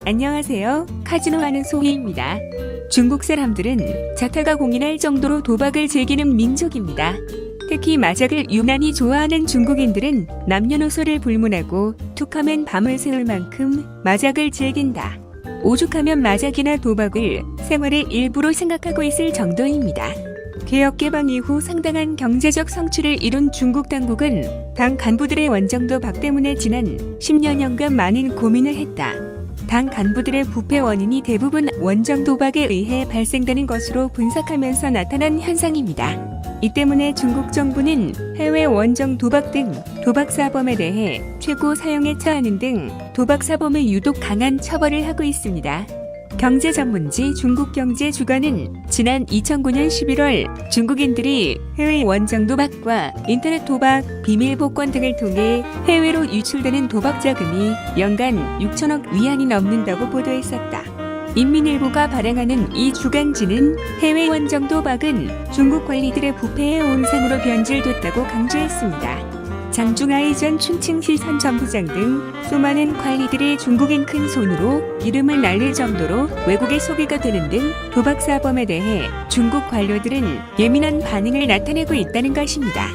안녕하세요. 카지노 하는 소희입니다. 중국 사람들은 자타가 공인할 정도로 도박을 즐기는 민족입니다. 특히 마작을 유난히 좋아하는 중국인들은 남녀노소를 불문하고 툭하면 밤을 새울 만큼 마작을 즐긴다. 오죽하면 마작이나 도박을 생활의 일부로 생각하고 있을 정도입니다. 개혁 개방 이후 상당한 경제적 성취를 이룬 중국 당국은 당 간부들의 원정 도박 때문에 지난 10여 년간 많은 고민을 했다. 당 간부들의 부패 원인이 대부분 원정 도박에 의해 발생되는 것으로 분석하면서 나타난 현상입니다. 이 때문에 중국 정부는 해외 원정 도박 등 도박 사범에 대해 최고 사형에 처하는 등 도박 사범에 유독 강한 처벌을 하고 있습니다. 경제 전문지 중국경제주간은 지난 2009년 11월 중국인들이 해외 원정 도박과 인터넷 도박, 비밀 복권 등을 통해 해외로 유출되는 도박 자금이 연간 6천억 위안이 넘는다고 보도했었다. 인민일보가 발행하는 이 주간지는 해외 원정 도박은 중국 관리들의 부패의 온상으로 변질됐다고 강조했습니다. 장중하이 전 춘칭시 선 전부장 등 수많은 관리들이 중국인 큰 손으로 이름을 날릴 정도로 외국에 소개가 되는 등 도박 사범에 대해 중국 관료들은 예민한 반응을 나타내고 있다는 것입니다.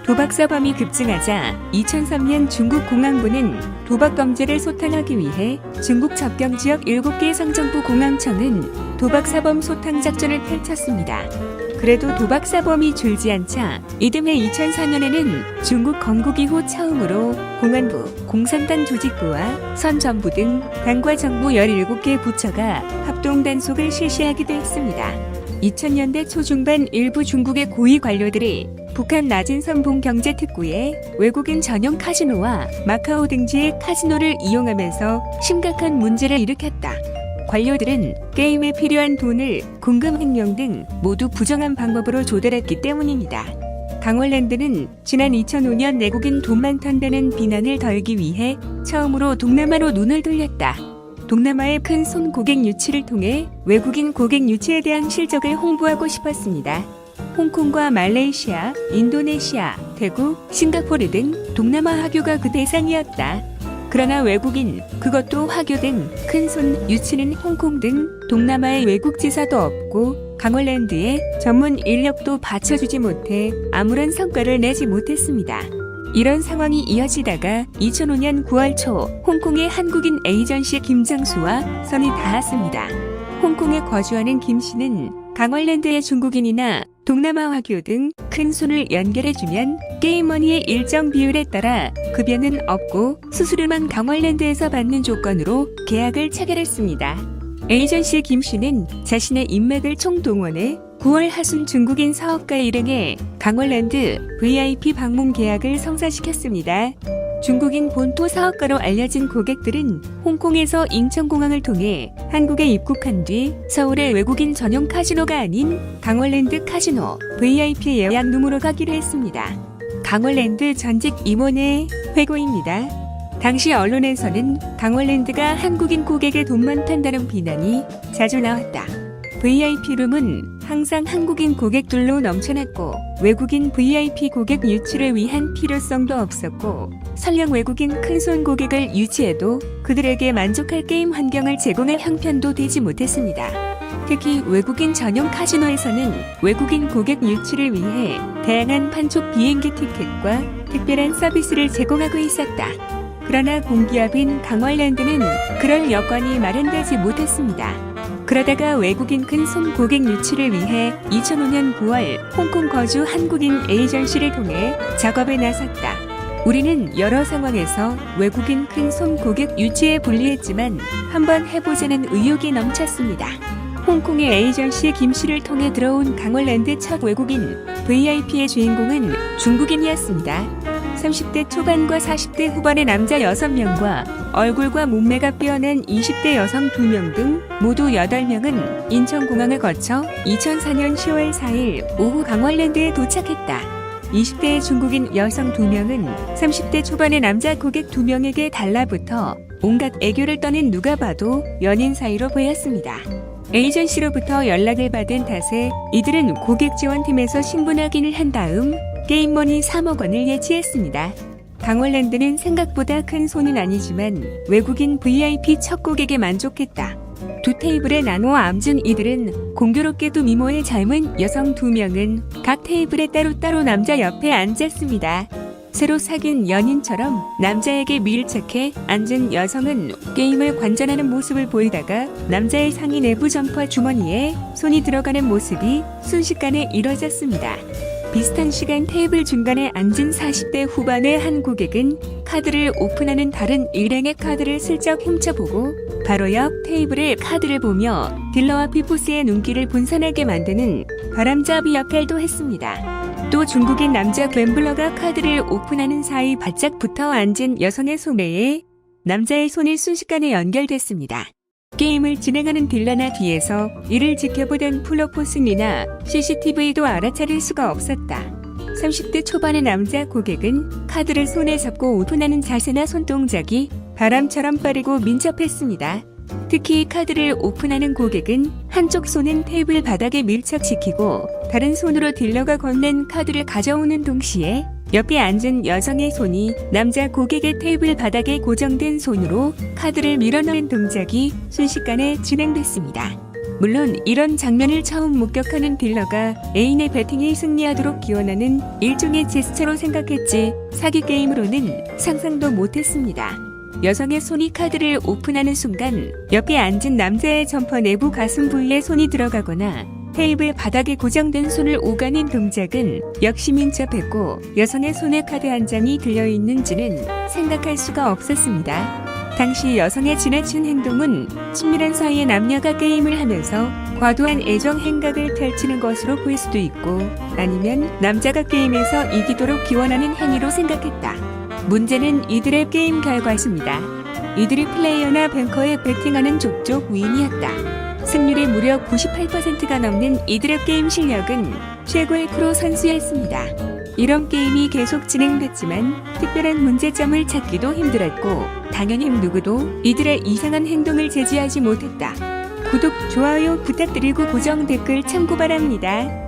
도박 사범이 급증하자 2003년 중국 공안부는 도박 범죄를 소탕하기 위해 중국 접경 지역 7개 상정부 공안청은 도박 사범 소탕 작전을 펼쳤습니다. 그래도 도박 사범이 줄지 않자 이듬해 2004년에는 중국 건국 이후 처음으로 공안부, 공산당 조직부와 선전부 등 당과 정부 17개 부처가 합동 단속을 실시하기도 했습니다. 2000년대 초중반 일부 중국의 고위 관료들이 북한 낮은 선봉 경제특구에 외국인 전용 카지노와 마카오 등지의 카지노를 이용하면서 심각한 문제를 일으켰다. 관료들은 게임에 필요한 돈을 공금 횡령 등 모두 부정한 방법으로 조달했기 때문입니다. 강원랜드는 지난 2005년 내국인 돈만 턴다는 비난을 덜기 위해 처음으로 동남아로 눈을 돌렸다. 동남아의 큰 손 고객 유치를 통해 외국인 고객 유치에 대한 실적을 홍보하고 싶었습니다. 홍콩과 말레이시아, 인도네시아, 태국, 싱가포르 등 동남아 화교가 그 대상이었다. 그러나 외국인, 그것도 화교 등 큰 손 유치는 홍콩 등 동남아의 외국 지사도 없고 강원랜드에 전문 인력도 받쳐주지 못해 아무런 성과를 내지 못했습니다. 이런 상황이 이어지다가 2005년 9월 초 홍콩의 한국인 에이전시 김장수와 선이 닿았습니다. 홍콩에 거주하는 김 씨는 강원랜드의 중국인이나 동남아 화교 등 큰 손을 연결해주면 게임머니의 일정 비율에 따라 급여는 없고 수수료만 강원랜드에서 받는 조건으로 계약을 체결했습니다. 에이전시 김 씨는 자신의 인맥을 총동원해 9월 하순 중국인 사업가 일행에 강원랜드 VIP 방문 계약을 성사시켰습니다. 중국인 본토 사업가로 알려진 고객들은 홍콩에서 인천공항을 통해 한국에 입국한 뒤 서울의 외국인 전용 카지노가 아닌 강원랜드 카지노 VIP 예약 룸으로 가기로 했습니다. 강원랜드 전직 임원의 회고입니다. 당시 언론에서는 강원랜드가 한국인 고객의 돈만 탄다는 비난이 자주 나왔다. VIP룸은 항상 한국인 고객들로 넘쳐났고 외국인 VIP 고객 유치를 위한 필요성도 없었고 설령 외국인 큰손 고객을 유치해도 그들에게 만족할 게임 환경을 제공할 형편도 되지 못했습니다. 특히 외국인 전용 카지노에서는 외국인 고객 유치를 위해 다양한 판촉 비행기 티켓과 특별한 서비스를 제공하고 있었다. 그러나 공기업인 강원랜드는 그럴 여건이 마련되지 못했습니다. 그러다가 외국인 큰 손 고객 유치를 위해 2005년 9월 홍콩 거주 한국인 에이전시를 통해 작업에 나섰다. 우리는 여러 상황에서 외국인 큰 손 고객 유치에 불리했지만 한번 해보자는 의욕이 넘쳤습니다. 홍콩의 에이전시 김 씨를 통해 들어온 강원랜드 첫 외국인 VIP의 주인공은 중국인이었습니다. 30대 초반과 40대 후반의 남자 6명과 얼굴과 몸매가 빼어난 20대 여성 2명 등 모두 8명은 인천공항을 거쳐 2004년 10월 4일 오후 강원랜드에 도착했다. 20대의 중국인 여성 2명은 30대 초반의 남자 고객 2명에게 달라붙어 온갖 애교를 떠낸 누가 봐도 연인 사이로 보였습니다. 에이전시로부터 연락을 받은 탓에 이들은 고객 지원팀에서 신분 확인을 한 다음 게임머니 3억 원을 예치했습니다. 강월랜드는 생각보다 큰 손은 아니지만 외국인 VIP 첫 고객에 만족했다. 두 테이블에 나눠 앉은 이들은 공교롭게도 미모의 젊은 여성 2명은 각 테이블에 따로따로 남자 옆에 앉았습니다. 새로 사귄 연인처럼 남자에게 밀착해 앉은 여성은 게임을 관전하는 모습을 보이다가 남자의 상의 내부 점퍼 주머니에 손이 들어가는 모습이 순식간에 이뤄졌습니다. 비슷한 시간 테이블 중간에 앉은 40대 후반의 한 고객은 카드를 오픈하는 다른 일행의 카드를 슬쩍 훔쳐보고 바로 옆 테이블의 카드를 보며 딜러와 피포스의 눈길을 분산하게 만드는 바람잡이 역할도 했습니다. 또 중국인 남자 갬블러가 카드를 오픈하는 사이 바짝 붙어 앉은 여성의 손에 남자의 손이 순식간에 연결됐습니다. 게임을 진행하는 딜러나 뒤에서 이를 지켜보던 플로포슨이나 CCTV도 알아차릴 수가 없었다. 30대 초반의 남자 고객은 카드를 손에 잡고 오픈하는 자세나 손동작이 바람처럼 빠르고 민첩했습니다. 특히 카드를 오픈하는 고객은 한쪽 손은 테이블 바닥에 밀착시키고 다른 손으로 딜러가 건넨 카드를 가져오는 동시에 옆에 앉은 여성의 손이 남자 고객의 테이블 바닥에 고정된 손으로 카드를 밀어넣는 동작이 순식간에 진행됐습니다. 물론 이런 장면을 처음 목격하는 딜러가 애인의 배팅이 승리하도록 기원하는 일종의 제스처로 생각했지 사기 게임으로는 상상도 못했습니다. 여성의 손이 카드를 오픈하는 순간 옆에 앉은 남자의 점퍼 내부 가슴 부위에 손이 들어가거나 테이블 바닥에 고정된 손을 오가는 동작은 역시 민첩했고 여성의 손에 카드 한 장이 들려있는지는 생각할 수가 없었습니다. 당시 여성의 지나친 행동은 친밀한 사이의 남녀가 게임을 하면서 과도한 애정 행각을 펼치는 것으로 보일 수도 있고 아니면 남자가 게임에서 이기도록 기원하는 행위로 생각했다. 문제는 이들의 게임 결과였습니다. 이들이 플레이어나 뱅커에 베팅하는 족족 위인이었다. 승률이 무려 98%가 넘는 이들의 게임 실력은 최고의 크로 선수였습니다. 이런 게임이 계속 진행됐지만 특별한 문제점을 찾기도 힘들었고 당연히 누구도 이들의 이상한 행동을 제지하지 못했다. 구독, 좋아요 부탁드리고 고정 댓글 참고 바랍니다.